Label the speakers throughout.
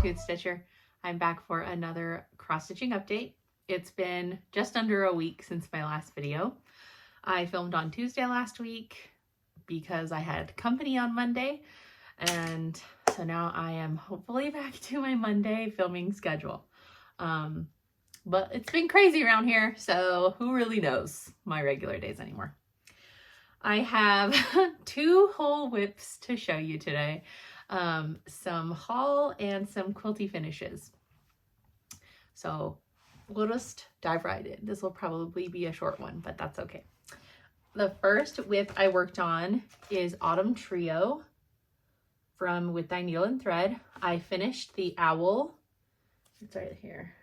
Speaker 1: Tooth Stitcher. I'm back for another cross-stitching update. It's been just under a week since my last video. I filmed on Tuesday last week because I had company on Monday, and so now I am hopefully back to my Monday filming schedule. But it's been crazy around here, so who really knows my regular days anymore. I have 2 whole WIPs to show you today. Some haul and some quilty finishes. So we'll just dive right in. This will probably be a short one, but that's okay. The first WIP I worked on is Autumn Trio from With Thy Needle and Thread. I finished the owl. It's right here.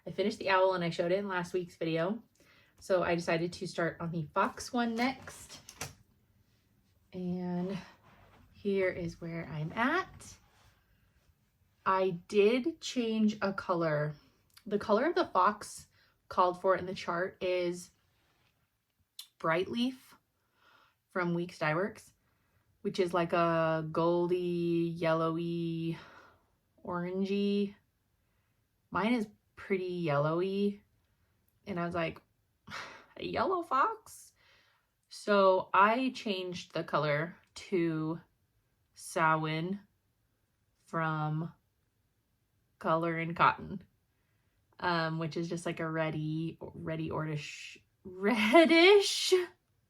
Speaker 1: I finished the owl and I showed it in last week's video. So I decided to start on the fox one next. And here is where I'm at. I did change a color. The color of the fox called for in the chart is Bright Leaf from Weeks Dye Works, which is like a goldy, yellowy, orangey. Mine is pretty yellowy. And I was like, a yellow fox? So I changed the color to Samhain from Color and Cotton, which is just like a reddish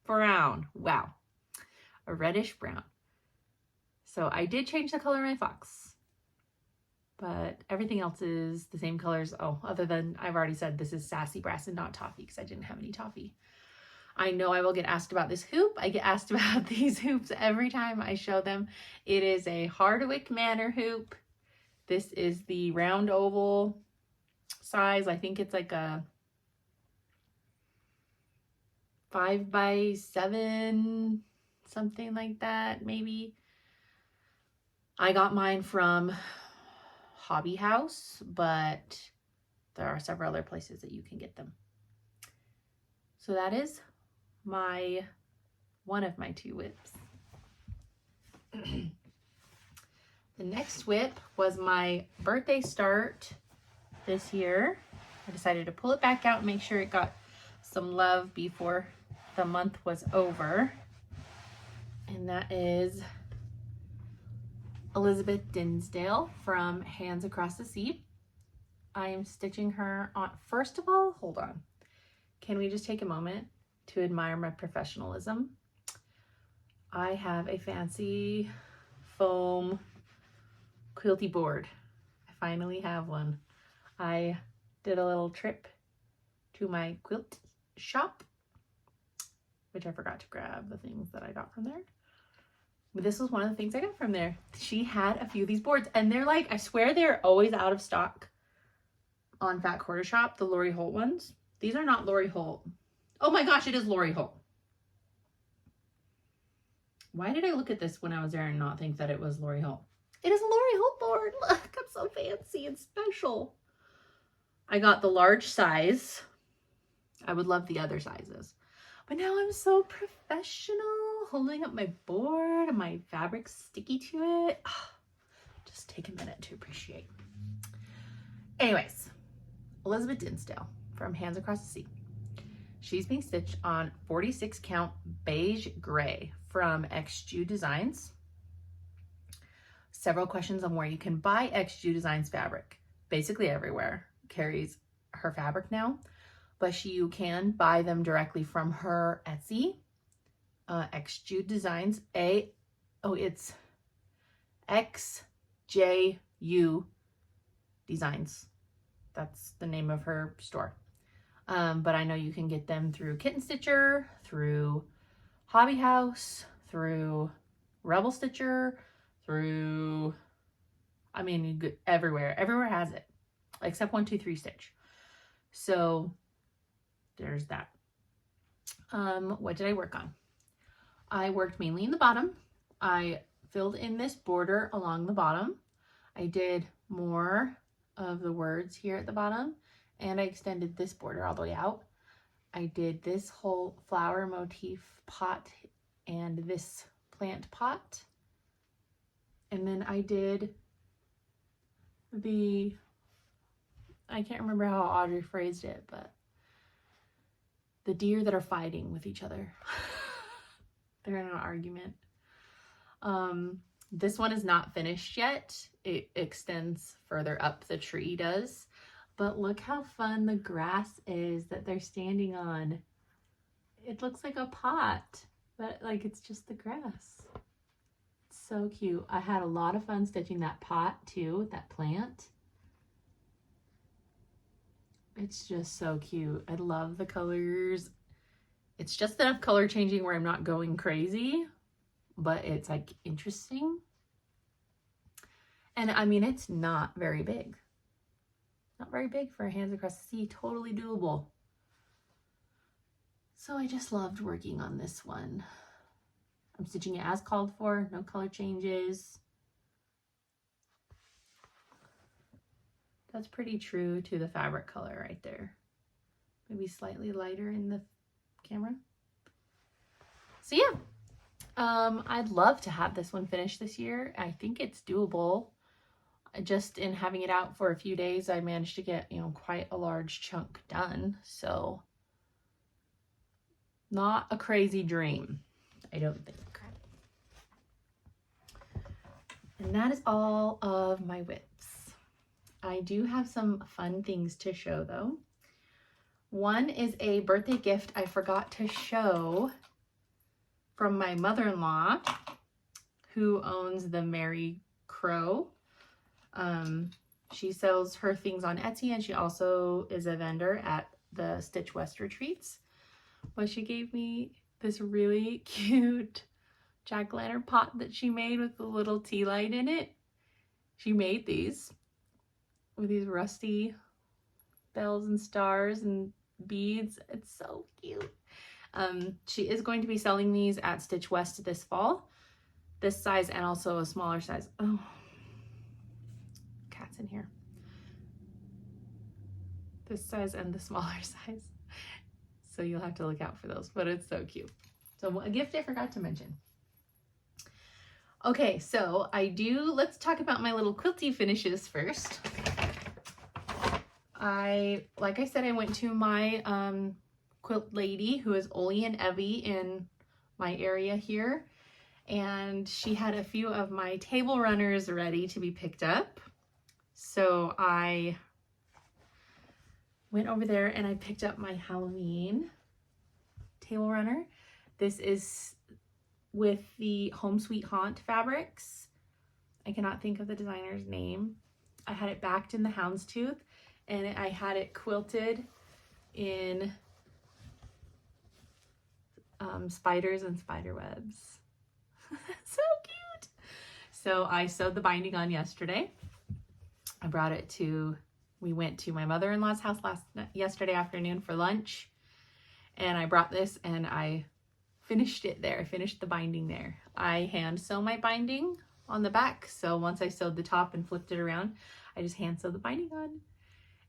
Speaker 1: brown. Wow, a reddish brown. So I did change the color of my fox, but everything else is the same colors. Oh, other than I've already said this is Sassy Brass and not Toffee because I didn't have any Toffee. I know I will get asked about this hoop. I get asked about these hoops every time I show them. It is a Hardwick Manor hoop. This is the round oval size. I think it's like a 5x7, something like that, maybe. I got mine from Hobby House, but there are several other places that you can get them. So that is one of my 2 WIPs. The next WIP was my birthday start this year. I decided to pull it back out and make sure it got some love before the month was over. And that is Elizabeth Dinsdale from Hands Across the Sea. I am stitching her on, first of all, hold on. Can we just take a moment to admire my professionalism? I have a fancy foam quilty board. I finally have one. I did a little trip to my quilt shop, which I forgot to grab the things that I got from there. But this was one of the things I got from there. She had a few of these boards, and they're like, I swear they're always out of stock on Fat Quarter Shop, the Lori Holt ones. These are not Lori Holt. Oh my gosh, it is Lori Holt. Why did I look at this when I was there and not think that it was Lori Holt? It is a Lori Holt board. Look, I'm so fancy and special. I got the large size. I would love the other sizes. But now I'm so professional holding up my board and my fabric sticky to it. Oh, just take a minute to appreciate. Anyways, Elizabeth Dinsdale from Hands Across the Sea. She's being stitched on 46 count beige gray from XJU Designs. Several questions on where you can buy XJU Designs fabric. Basically everywhere carries her fabric now, but you can buy them directly from her Etsy. XJU Designs, it's XJU Designs. That's the name of her store. But I know you can get them through Kitten Stitcher, through Hobby House, through Rebel Stitcher, through, I mean, everywhere. Everywhere has it, except 123 Stitch. So there's that. What did I work on? I worked mainly in the bottom. I filled in this border along the bottom. I did more of the words here at the bottom, and I extended this border all the way out. I did this whole flower motif pot and this plant pot. And then I did I can't remember how Audrey phrased it, but the deer that are fighting with each other. They're in an argument. This one is not finished yet. It extends further up, the tree does. But look how fun the grass is that they're standing on. It looks like a pot, but like it's just the grass. It's so cute. I had a lot of fun stitching that pot too, that plant. It's just so cute. I love the colors. It's just enough color changing where I'm not going crazy, but it's like interesting. And I mean, it's not very big. Not very big for Hands Across the Sea. Totally doable. So I just loved working on this one. I'm stitching it as called for, no color changes. That's pretty true to the fabric color right there. Maybe slightly lighter in the camera. So yeah, I'd love to have this one finished this year. I think it's doable. Just in having it out for a few days, I managed to get, you know, quite a large chunk done. So not a crazy dream, I don't think. And that is all of my WIPS. I do have some fun things to show though. One is a birthday gift I forgot to show from my mother-in-law, who owns the Mary Crow. She sells her things on Etsy, and she also is a vendor at the Stitch West retreats. But she gave me this really cute jack-o'-lantern pot that she made with a little tea light in it. She made these with these rusty bells and stars and beads. It's so cute. She is going to be selling these at Stitch West this fall. This size and also a smaller size. Oh, cat's in here. This size and the smaller size. So you'll have to look out for those, but it's so cute. So a gift I forgot to mention. Okay, so let's talk about my little quilty finishes first. Like I said, I went to my quilt lady, who is Oli and Evie in my area here, and she had a few of my table runners ready to be picked up. So I went over there and I picked up my Halloween table runner. This is with the Home Sweet Haunt fabrics. I cannot think of the designer's name. I had it backed in the houndstooth, and I had it quilted in spiders and spider webs. So cute. So I sewed the binding on yesterday. I brought it we went to my mother-in-law's house yesterday afternoon for lunch, and I brought this and I finished it there. I finished the binding there. I hand sew my binding on the back, so once I sewed the top and flipped it around, I just hand sew the binding on,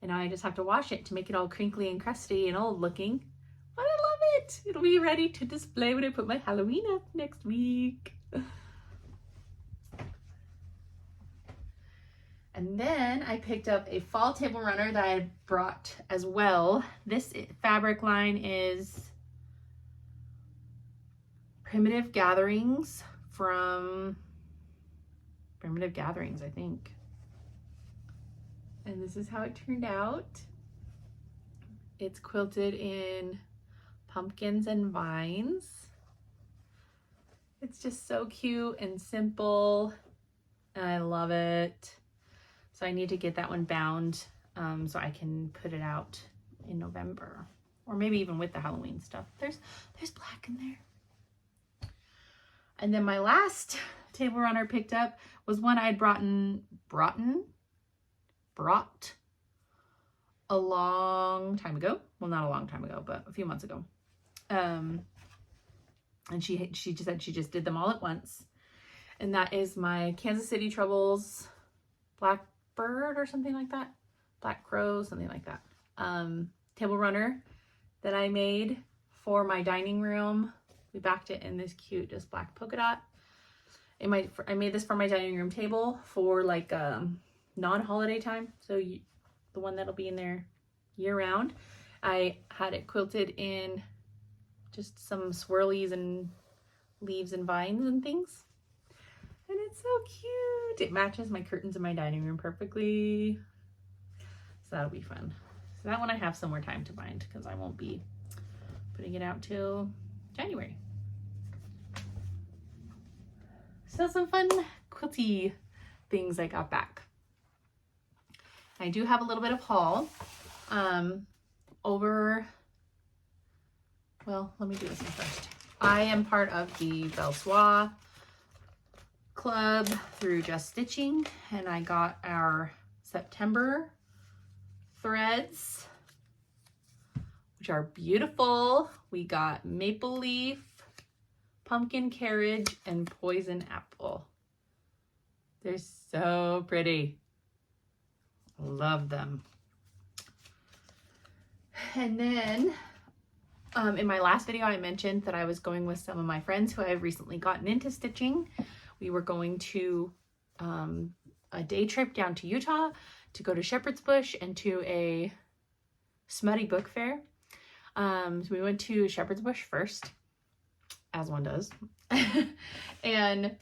Speaker 1: and now I just have to wash it to make it all crinkly and crusty and old looking. But I love it. It'll be ready to display when I put my Halloween up next week. And then I picked up a fall table runner that I brought as well. This fabric line is Primitive Gatherings from Primitive Gatherings, I think. And this is how it turned out. It's quilted in pumpkins and vines. It's just so cute and simple, and I love it. So I need to get that one bound so I can put it out in November, or maybe even with the Halloween stuff. There's black in there. And then my last table runner picked up was one I'd brought a long time ago. Well, not a long time ago, but a few months ago. And she just said she just did them all at once. And that is my Kansas City Troubles Blackbird or something like that. Black Crow, something like that. Table runner that I made for my dining room. We backed it in this cute, just black polka dot. I made this for my dining room table for like non-holiday time, so the one that'll be in there year-round. I had it quilted in just some swirlies and leaves and vines and things. And it's so cute. It matches my curtains in my dining room perfectly. So that'll be fun. So that one I have some more time to bind because I won't be putting it out till January. So some fun quilty things I got back. I do have a little bit of haul. Well, let me do this one first. I am part of the Belsois club through Just Stitching, and I got our September threads, which are beautiful. We got Maple Leaf, Pumpkin Carriage, and Poison Apple. They're so pretty. Love them. And then in my last video, I mentioned that I was going with some of my friends who I've recently gotten into stitching. We were going to a day trip down to Utah to go to Shepherd's Bush and to a smutty book fair. So we went to Shepherd's Bush first, as one does, and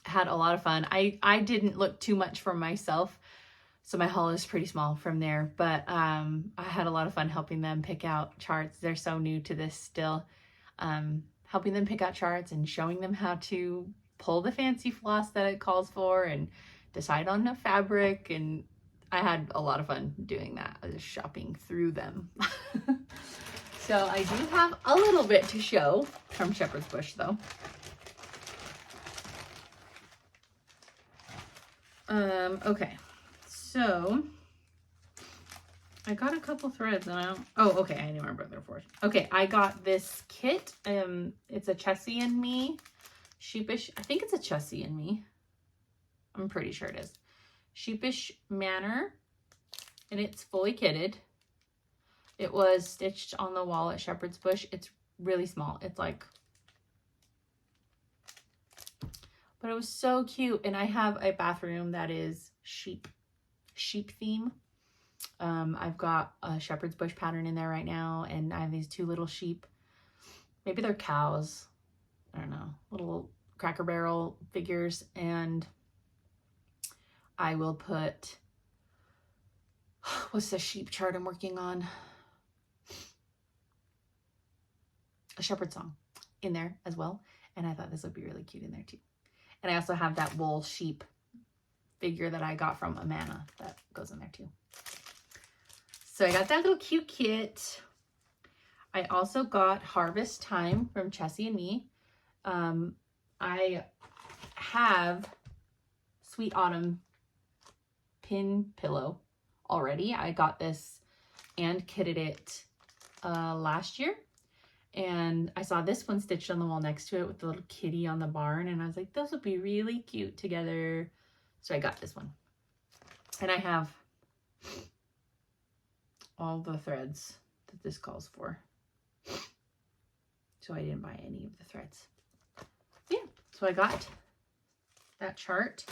Speaker 1: had a lot of fun. I didn't look too much for myself, so my haul is pretty small from there, but I had a lot of fun helping them pick out charts. They're so new to this still. Helping them pick out charts and showing them how to pull the fancy floss that it calls for and decide on a fabric, and I had a lot of fun doing that. I was shopping through them. So I do have a little bit to show from Shepherd's Bush though. Okay, so I got a couple threads and I don't, oh, okay, I knew I brought their forth. Okay, I got this kit. It's a Chessie and Me Sheepish, I think it's a Chessie and Me. I'm pretty sure it is. Sheepish Manor, and it's fully kitted. It was stitched on the wall at Shepherd's Bush. It's really small. It's like, but it was so cute. And I have a bathroom that is sheep theme. I've got a Shepherd's Bush pattern in there right now, and I have these two little sheep. Maybe they're cows. I don't know, little Cracker Barrel figures, and I will put, what's the sheep chart I'm working on? A shepherd song in there as well. And I thought this would be really cute in there too. And I also have that wool sheep figure that I got from Amana that goes in there too. So I got that little cute kit. I also got Harvest Time from Chessie and Me. I have Sweet Autumn pin pillow already. I got this and kitted it last year, and I saw this one stitched on the wall next to it with the little kitty on the barn, and I was like, those would be really cute together. So I got this one, and I have all the threads that this calls for, so I didn't buy any of the threads. Yeah, so I got that chart.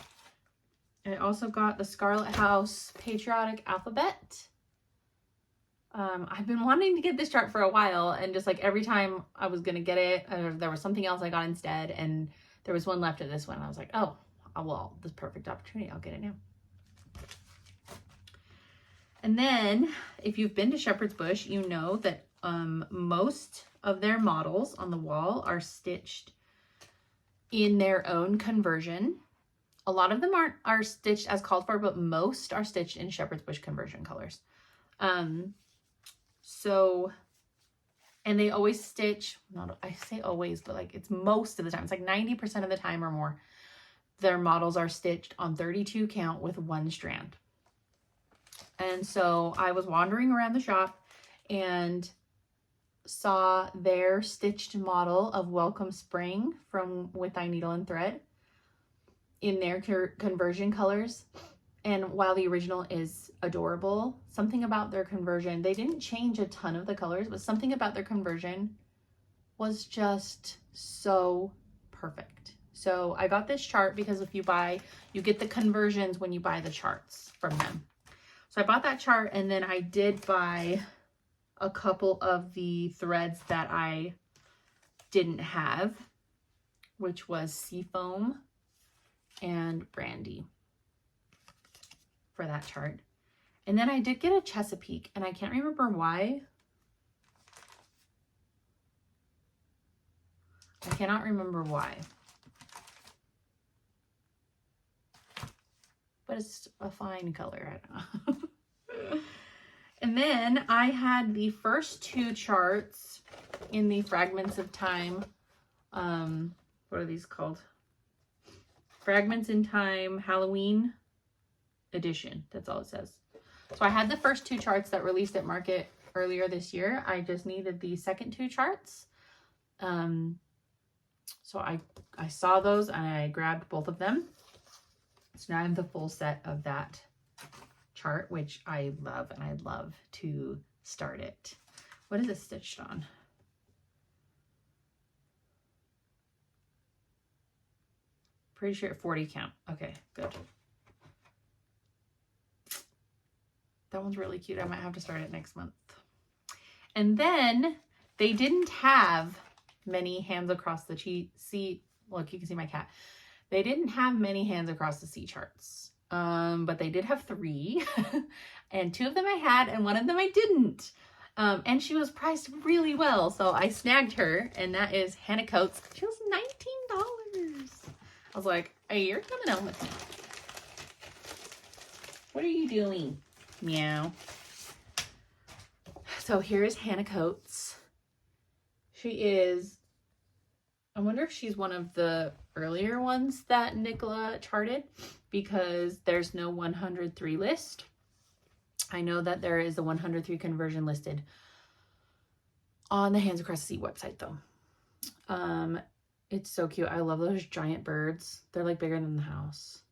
Speaker 1: I also got the Scarlet House Patriotic Alphabet. I've been wanting to get this chart for a while, and just like every time I was gonna get it, there was something else I got instead, and there was one left of this one. I was like, oh, well, this perfect opportunity, I'll get it now. And then, if you've been to Shepherd's Bush, you know that most of their models on the wall are stitched in their own conversion. A lot of them are stitched as called for, but most are stitched in Shepherd's Bush conversion colors. So, and they always stitch, not, I say always, but like it's most of the time. It's like 90% of the time or more. Their models are stitched on 32 count with one strand. And so I was wandering around the shop and saw their stitched model of Welcome Spring from With Thy Needle and Thread in their conversion colors. And while the original is adorable, something about their conversion, they didn't change a ton of the colors, but something about their conversion was just so perfect. So I got this chart because if you buy, you get the conversions when you buy the charts from them. So I bought that chart, and then I did buy a couple of the threads that I didn't have, which was Seafoam and Brandy for that chart. And then I did get a Chesapeake, and I can't remember why. I cannot remember why. But it's a fine color, I don't know. And then I had the first two charts in the Fragments of Time. What are these called? Fragments in Time Halloween edition. That's all it says. So I had the first two charts that released at market earlier this year. I just needed the second two charts. So I saw those and I grabbed both of them. So now I have the full set of that chart, which I love, and I'd love to start it. What is it stitched on? Pretty sure 40 count. Okay, good. That one's really cute. I might have to start it next month. And then they didn't have many hands across the sea. Look, you can see my cat. They didn't have many hands across the sea charts, but they did have 3, and 2 of them I had, and 1 of them I didn't. And she was priced really well, so I snagged her, and that is Hannah Coates. She was $19. I was like, hey, you're coming home with me. What are you doing? Meow. So here is Hannah Coates. She is, I wonder if she's one of the earlier ones that Nicola charted, because there's no 103 list. I know that there is a 103 conversion listed on the Hands Across the Sea website though. It's so cute. I love those giant birds. They're like bigger than the house.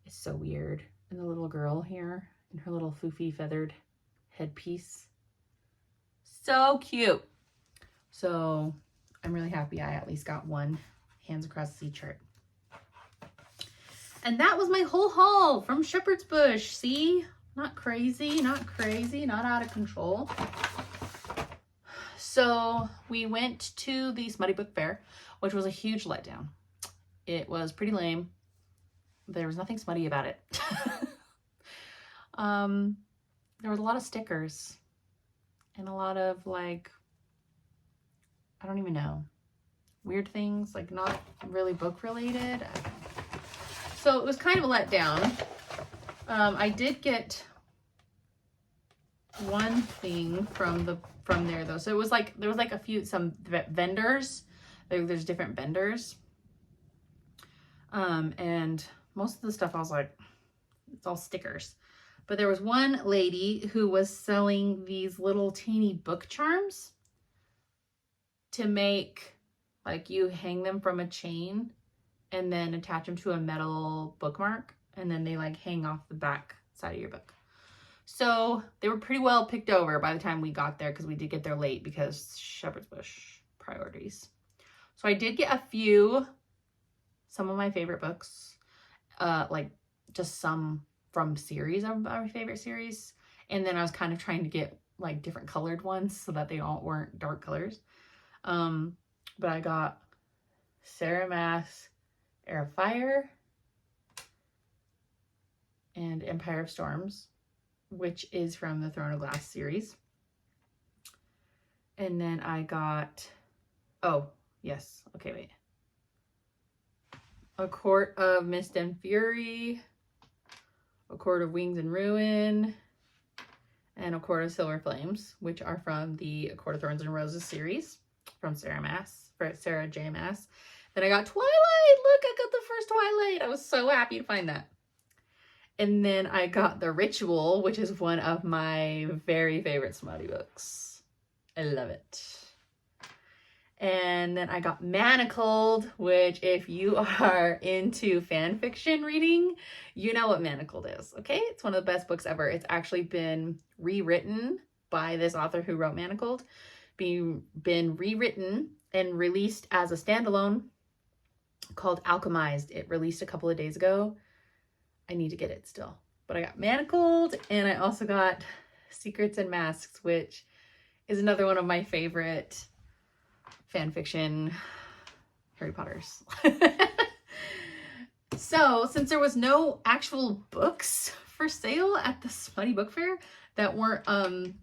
Speaker 1: It's so weird. And the little girl here in her little foofy feathered headpiece. So cute. So I'm really happy I at least got one Hands Across the Sea chart. And that was my whole haul from Shepherd's Bush. See? Not crazy, not crazy, not out of control. So we went to the Smutty Book Fair, which was a huge letdown. It was pretty lame. There was nothing smutty about it. There was a lot of stickers and a lot of like, I don't even know, weird things, like not really book related. So it was kind of a letdown. I did get one thing from there though. So it was like, there was like some vendors. There's different vendors. And most of the stuff I was like, it's all stickers. But there was one lady who was selling these little teeny book charms to make, like, you hang them from a chain and then attach them to a metal bookmark, and then they like hang off the back side of your book. So they were pretty well picked over by the time we got there, because we did get there late because Shepherd's Bush priorities. So I did get a few, some of my favorite books, like just some from series of our favorite series. And then I was kind of trying to get like different colored ones so that they all weren't dark colors. But I got Sarah Maas, Air of Fire, and Empire of Storms, which is from the Throne of Glass series. And then I got, oh, yes, okay, wait. A Court of Mist and Fury, A Court of Wings and Ruin, and A Court of Silver Flames, which are from the A Court of Thorns and Roses series from Sarah J. Maas. Then I got Twilight. Look, I got the first Twilight. I was so happy to find that. And then I got The Ritual, which is one of my very favorite smutty books. I love it. And then I got Manacled, which if you are into fan fiction reading, you know what Manacled is, okay? It's one of the best books ever. It's actually been rewritten by this author who wrote Manacled, been rewritten and released as a standalone called Alchemized. It released a couple of days ago. I need to get it still. But I got Manacled, and I also got Secrets and Masks, which is another one of my favorite fan fiction Harry Potters. So since there was no actual books for sale at the Smutty Book Fair that weren't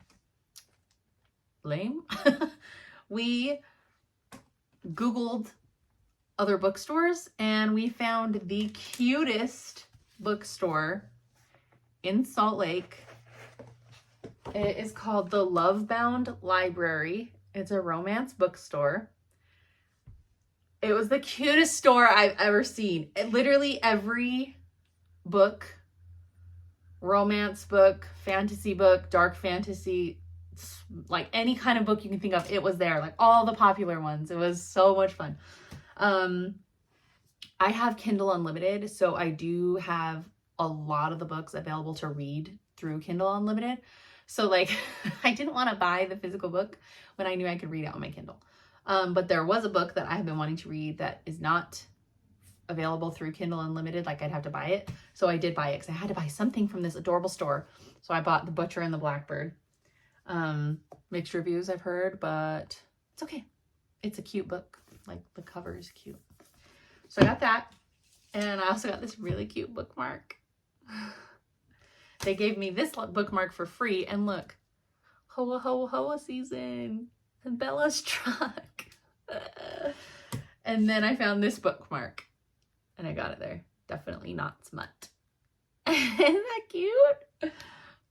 Speaker 1: lame, we Googled other bookstores and we found the cutest bookstore in Salt Lake. It is called the Lovebound Library. It's a romance bookstore. It was the cutest store I've ever seen. Literally every book, romance book, fantasy book, dark fantasy, like any kind of book you can think of, it was there. Like all the popular ones. It was so much fun. I have Kindle Unlimited, so I do have a lot of the books available to read through Kindle Unlimited. So like I didn't want to buy the physical book when I knew I could read it on my Kindle. But there was a book that I have been wanting to read that is not available through Kindle Unlimited. Like I'd have to buy it. So I did buy it because I had to buy something from this adorable store. So I bought The Butcher and the Blackbird. Mixed reviews I've heard, but it's okay. It's a cute book. Like the cover is cute. So I got that. And I also got this really cute bookmark. They gave me this bookmark for free. And look, Hoa Hoa Hoa season. And Bella's truck. And then I found this bookmark. And I got it there. Definitely not smut. Isn't that cute?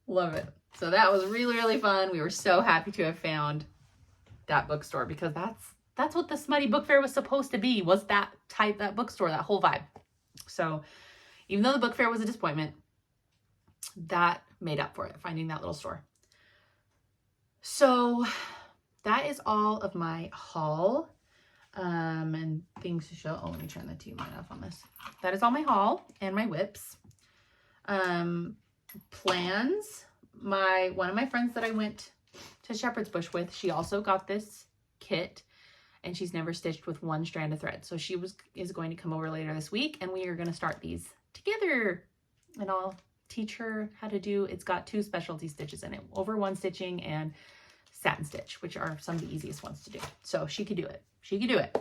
Speaker 1: Love it. So that was really, really fun. We were so happy to have found that bookstore because that's what the Smutty Book Fair was supposed to be, was that bookstore, that whole vibe. So even though the book fair was a disappointment, that made up for it, finding that little store. So that is all of my haul and things to show. Oh, let me turn the TV light off on this. That is all my haul and my WIPS. Plans. One of my friends that I went to Shepherd's Bush with, she also got this kit and she's never stitched with one strand of thread. So she is going to come over later this week and we are going to start these together and I'll teach her how to do, it's got 2 specialty stitches in it, over one stitching and satin stitch, which are some of the easiest ones to do. So she could do it. She could do it.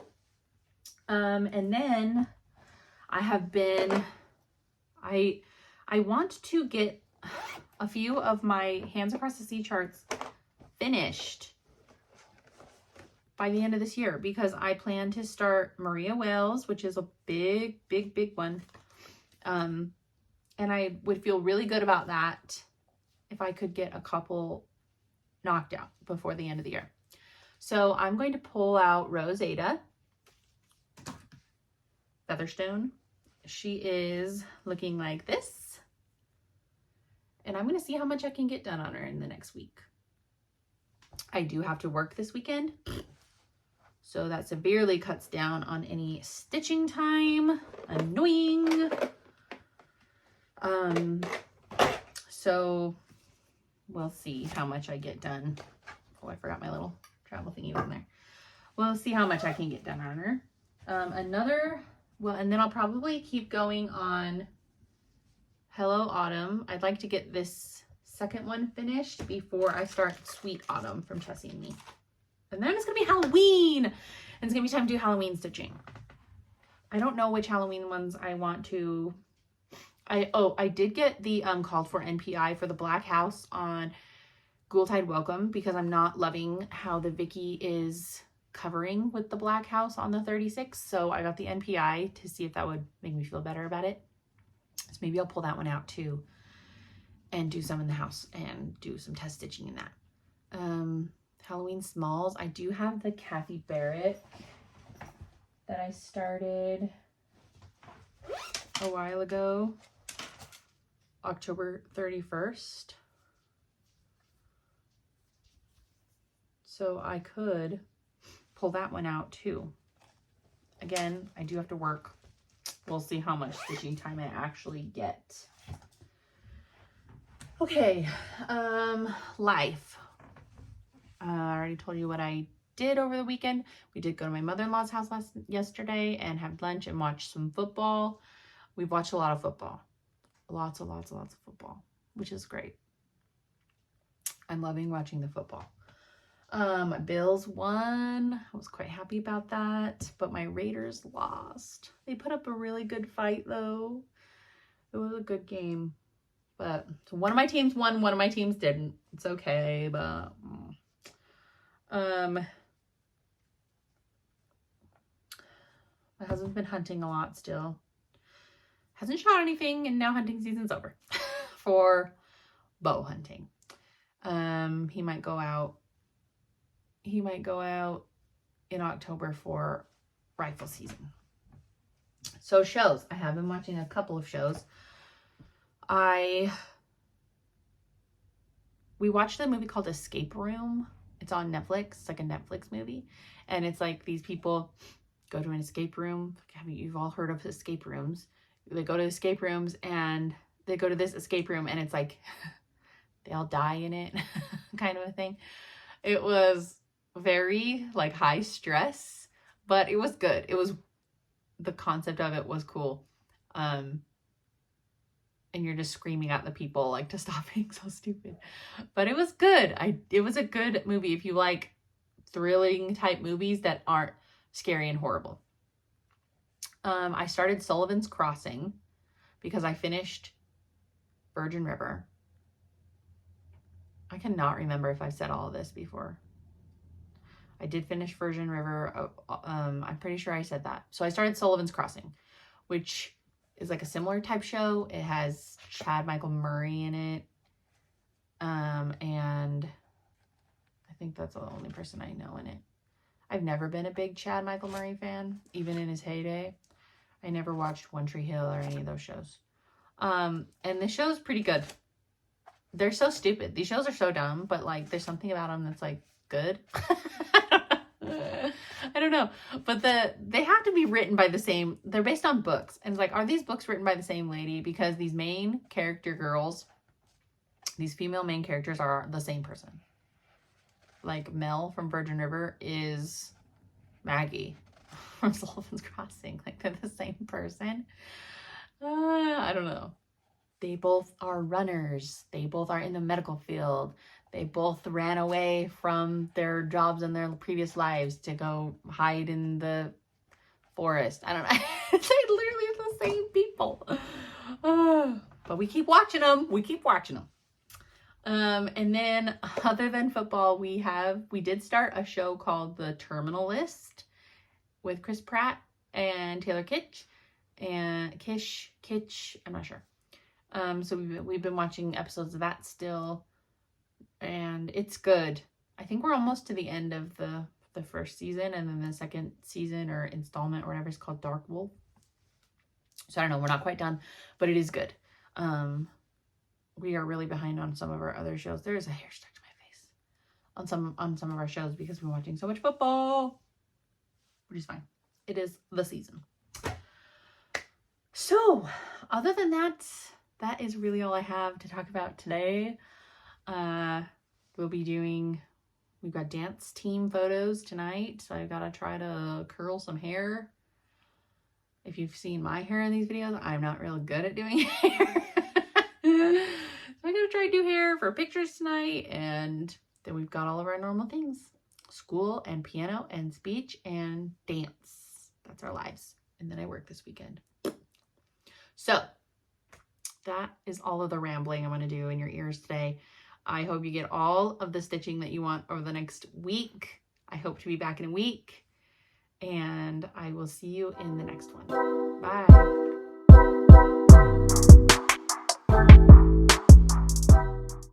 Speaker 1: And then I have been, I want to get a few of my Hands Across the Sea charts finished by the end of this year because I plan to start Maria Wales, which is a big, big, big one. And I would feel really good about that if I could get a couple knocked out before the end of the year. So I'm going to pull out Rosada Featherstone. She is looking like this. And I'm going to see how much I can get done on her in the next week. I do have to work this weekend. So that severely cuts down on any stitching time. Annoying. So we'll see how much I get done. Oh, I forgot my little travel thingy on there. We'll see how much I can get done on her. And then I'll probably keep going on Hello Autumn. I'd like to get this second one finished before I start Sweet Autumn from Tessie and Me. And then it's going to be Halloween. And it's going to be time to do Halloween stitching. I don't know which Halloween ones I want to... I did get the called for NPI for the Black House on Ghoultide Welcome because I'm not loving how the Vicky is covering with the Black House on the 36. So I got the NPI to see if that would make me feel better about it. So maybe I'll pull that one out too and do some in the house and do some test stitching in that. Halloween Smalls. I do have the Kathy Barrett that I started a while ago, October 31st. So I could pull that one out too. Again, I do have to work. We'll see how much stitching time I actually get. Okay, life. I already told you what I did over the weekend. We did go to my mother-in-law's house yesterday and have lunch and watch some football. We've watched a lot of football. Lots of football, which is great. I'm loving watching the football. Bills won. I was quite happy about that, but my Raiders lost. They put up a really good fight though. It was a good game, but so one of my teams won, one of my teams didn't. It's okay, but my husband's been hunting a lot still. Hasn't shot anything, and now hunting season's over for bow hunting. He might go out in October for rifle season. So shows. I have been watching a couple of shows. We watched a movie called Escape Room. It's on Netflix. It's like a Netflix movie. And it's like these people go to an escape room. You've all heard of escape rooms. They go to escape rooms and they go to this escape room and it's like they all die in it kind of a thing. It was very like high stress, but it was good. The concept of it was cool. And you're just screaming at the people like to stop being so stupid, but it was good. It was a good movie if you like thrilling type movies that aren't scary and horrible. I started Sullivan's Crossing because I finished Virgin River. I cannot remember if I said all of this before. I did finish Virgin River. I'm pretty sure I said that. So I started Sullivan's Crossing, which is like a similar type show. It has Chad Michael Murray in it. And I think that's the only person I know in it. I've never been a big Chad Michael Murray fan, even in his heyday. I never watched One Tree Hill or any of those shows. And the show's pretty good. They're so stupid. These shows are so dumb, but like there's something about them that's like good. I don't know. But they have to be written by the same, they're based on books. And it's like, are these books written by the same lady? Because these main character girls, these female main characters are the same person. Like Mel from Virgin River is Maggie from Sullivan's Crossing. Like they're the same person. I don't know. They both are runners. They both are in the medical field. They both ran away from their jobs in their previous lives to go hide in the forest. I don't know. It's like literally the same people. But we keep watching them. And then other than football, we did start a show called The Terminal List with Chris Pratt and Taylor Kitsch and Kitsch, I'm not sure. So we've been watching episodes of that still, and it's good. I think we're almost to the end of the first season, and then the second season or installment or whatever is called Dark Wolf. So I don't know, we're not quite done, but it is good. We are really behind on some of our other shows. There is a hair stuck to my face on some of our shows because we're watching so much football, which is fine. It is the season. So other than that, that is really all I have to talk about today. We've got dance team photos tonight, so I gotta try to curl some hair. If you've seen my hair in these videos, I'm not real good at doing hair. So I'm gonna try to do hair for pictures tonight, and then we've got all of our normal things. School and piano and speech and dance. That's our lives. And then I work this weekend. So that is all of the rambling I'm going to do in your ears today. I hope you get all of the stitching that you want over the next week. I hope to be back in a week, and I will see you in the next one. Bye.